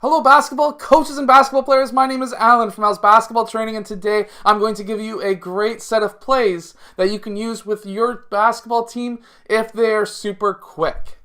Hello basketball coaches and basketball players, my name is Alan from Al's Basketball Training, and today I'm going to give you a great set of plays that you can use with your basketball team if they're super quick.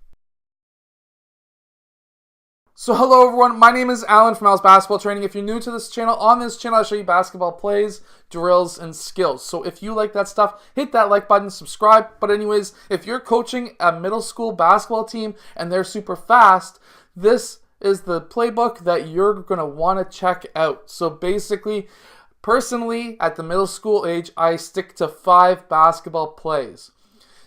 So hello everyone, my name is Alan from Al's Basketball Training. If you're new to this channel, on this channel I show you basketball plays, drills, and skills. So if you like that stuff, hit that like button, subscribe. But anyways, if you're coaching a middle school basketball team and they're super fast, this is the playbook that you're going to want to check out. So basically, personally, at the middle school age, I stick to 5 basketball plays.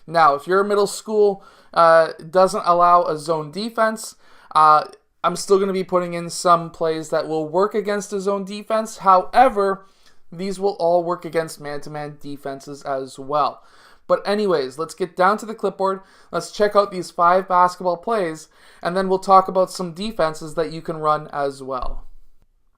Now, if your middle school doesn't allow a zone defense, I'm still going to be putting in some plays that will work against a zone defense. However, these will all work against man-to-man defenses as well. But anyways, let's get down to the clipboard. Let's check out these 5 basketball plays, and then we'll talk about some defenses that you can run as well.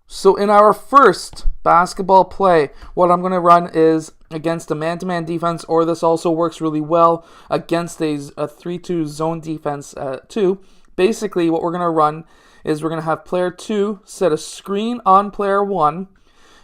So in our first basketball play, what I'm going to run is against a man-to-man defense, or this also works really well against a 3-2 zone defense too. Basically, what we're going to run is we're going to have player 2 set a screen on player 1,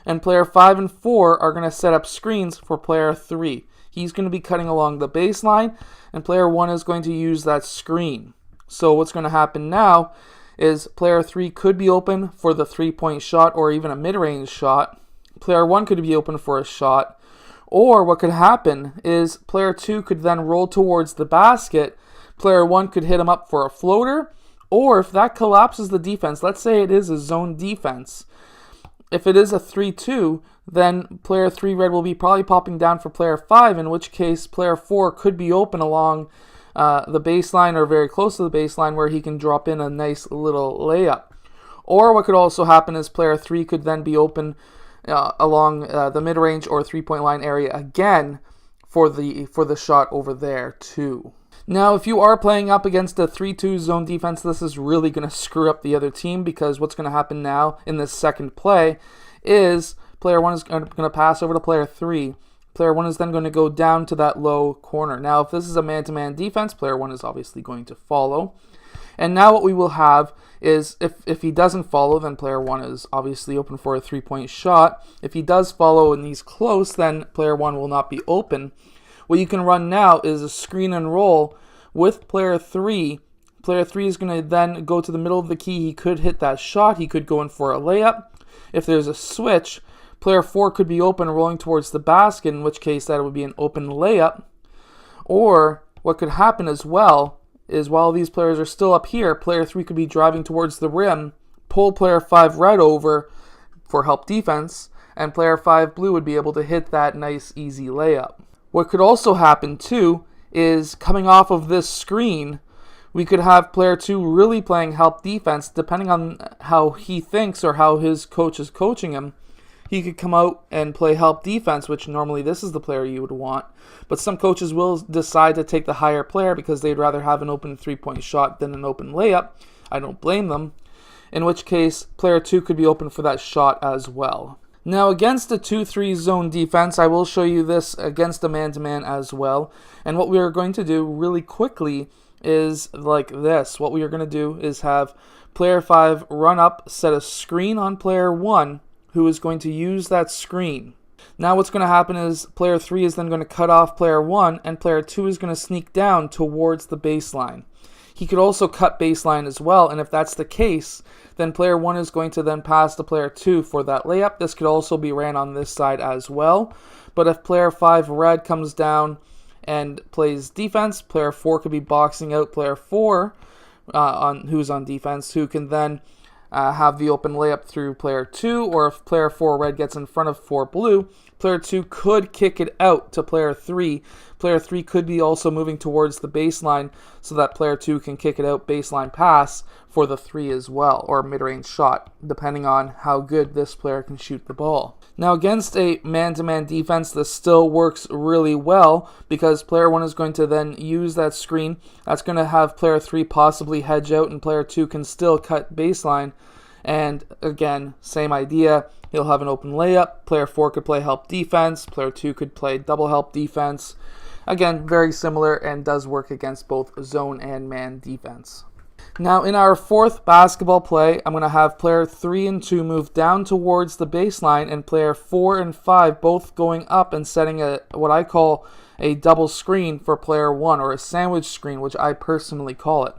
and player 5 and 4 are going to set up screens for player 3. He's going to be cutting along the baseline, and player 1 is going to use that screen. So what's going to happen now is player 3 could be open for the 3-point shot or even a mid-range shot. Player 1 could be open for a shot. Or what could happen is player 2 could then roll towards the basket. Player 1 could hit him up for a floater. Or if that collapses the defense, let's say it is a zone defense. If it is a 3-2, then player 3 red will be probably popping down for player 5, in which case player 4 could be open along the baseline or very close to the baseline where he can drop in a nice little layup. Or what could also happen is player 3 could then be open along the mid-range or 3-point line area again for the shot over there too. Now, if you are playing up against a 3-2 zone defense, this is really going to screw up the other team, because what's going to happen now in this second play is player 1 is going to pass over to player 3. Player 1 is then going to go down to that low corner. Now, if this is a man-to-man defense, player 1 is obviously going to follow. And now what we will have is if he doesn't follow, then player 1 is obviously open for a 3-point shot. If he does follow and he's close, then player 1 will not be open. What you can run now is a screen and roll with player 3. Player 3 is going to then go to the middle of the key. He could hit that shot. He could go in for a layup. If there's a switch, player 4 could be open rolling towards the basket, in which case that would be an open layup. Or what could happen as well is while these players are still up here, player 3 could be driving towards the rim, pull player 5 red over for help defense, and player 5 blue would be able to hit that nice easy layup. What could also happen too is coming off of this screen, we could have player 2 really playing help defense. Depending on how he thinks or how his coach is coaching him, he could come out and play help defense, which normally this is the player you would want. But some coaches will decide to take the higher player because they'd rather have an open 3-point shot than an open layup. I don't blame them. In which case, player 2 could be open for that shot as well. Now, against a 2-3 zone defense, I will show you this against a man-to-man as well. And what we are going to do really quickly is like this. What we are going to do is have player 5 run up, set a screen on player 1, who is going to use that screen. Now what's going to happen is player 3 is then going to cut off player 1, and player 2 is going to sneak down towards the baseline. He could also cut baseline as well, and if that's the case, then player 1 is going to then pass to player 2 for that layup. This could also be ran on this side as well. But if player 5 red comes down and plays defense, player 4 could be boxing out player 4 who's on defense, who can then have the open layup through player 2, or if player 4 red gets in front of 4 blue, player 2 could kick it out to player 3. Player 3 could be also moving towards the baseline so that player 2 can kick it out baseline pass for the 3 as well, or mid-range shot, depending on how good this player can shoot the ball. Now against a man-to-man defense, this still works really well because player 1 is going to then use that screen. That's going to have player 3 possibly hedge out, and player 2 can still cut baseline. And again, same idea. He'll have an open layup. Player 4 could play help defense. Player 2 could play double help defense. Again, very similar and does work against both zone and man defense. Now in our fourth basketball play, I'm going to have player 3 and 2 move down towards the baseline, and player 4 and 5 both going up and setting what I call a double screen for player 1, or a sandwich screen, which I personally call it.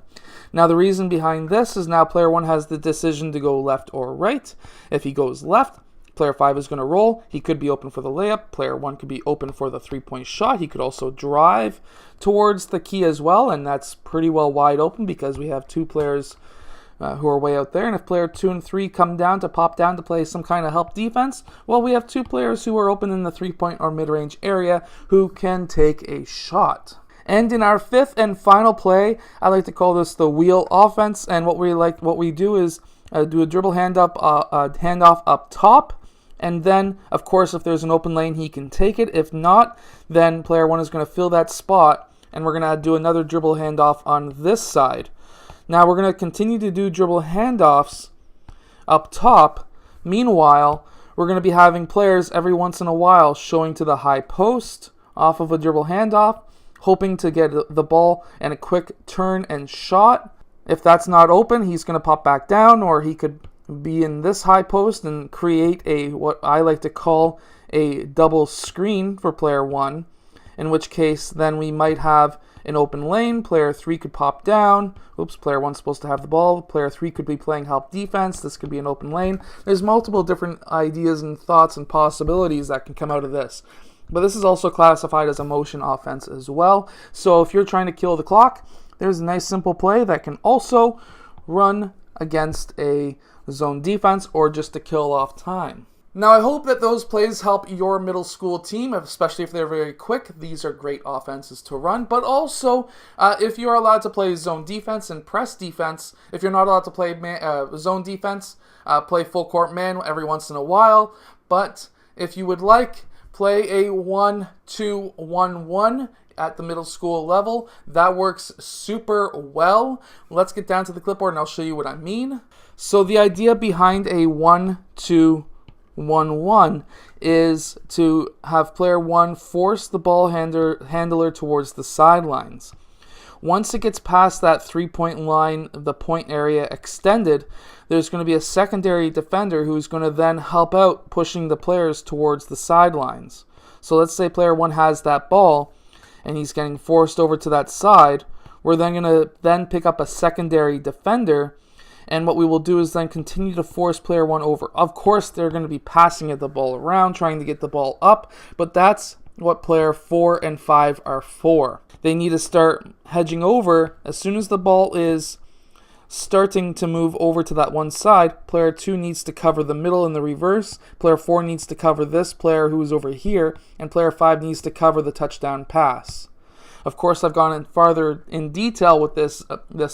Now the reason behind this is now player 1 has the decision to go left or right. If he goes left, player 5 is going to roll. He could be open for the layup. Player 1 could be open for the three-point shot. He could also drive towards the key as well, and that's pretty well wide open because we have two players who are way out there. And if player 2 and 3 come down to pop down to play some kind of help defense, well, we have two players who are open in the three-point or mid-range area who can take a shot. And in our fifth and final play, I like to call this the wheel offense. And what we do is do a dribble handoff up top, and then, of course, if there's an open lane, he can take it. If not, then player 1 is going to fill that spot, and we're going to do another dribble handoff on this side. Now we're going to continue to do dribble handoffs up top. Meanwhile, we're going to be having players every once in a while showing to the high post off of a dribble handoff, hoping to get the ball and a quick turn and shot. If that's not open, he's going to pop back down, or he could be in this high post and create what I like to call a double screen for player 1, in which case then we might have an open lane. Player 3 could pop down. Oops, player 1's supposed to have the ball. Player 3 could be playing help defense. This could be an open lane. There's multiple different ideas and thoughts and possibilities that can come out of this. But this is also classified as a motion offense as well. So if you're trying to kill the clock, there's a nice simple play that can also run against a zone defense or just to kill off time. Now I hope that those plays help your middle school team, especially if they're very quick. These are great offenses to run. But also, if you're allowed to play zone defense and press defense, if you're not allowed to play zone defense, play full court man every once in a while. But if you would like, play a 1-2-1-1 at the middle school level. That works super well. Let's get down to the clipboard and I'll show you what I mean. So the idea behind a 1-2-1-1 is to have player 1 force the ball handler towards the sidelines. Once it gets past that three-point line, the point area extended, there's going to be a secondary defender who's going to then help out pushing the players towards the sidelines. So let's say player 1 has that ball and he's getting forced over to that side. We're then going to pick up a secondary defender, and what we will do is then continue to force player 1 over. Of course, they're going to be passing the ball around, trying to get the ball up, but that's what player 4 and 5 are for. They need to start hedging over as soon as the ball is starting to move over to that one side. Player 2 needs to cover the middle in the reverse. Player 4 needs to cover this player who is over here, and player 5 needs to cover the touchdown pass. Of course, I've gone in farther in detail with this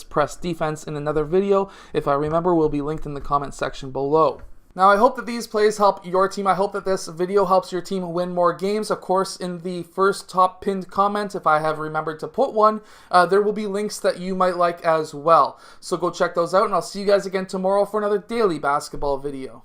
press defense in another video. If I remember, will be linked in the comment section below. Now, I hope that these plays help your team. I hope that this video helps your team win more games. Of course, in the first top pinned comment, if I have remembered to put one, there will be links that you might like as well. So go check those out, and I'll see you guys again tomorrow for another daily basketball video.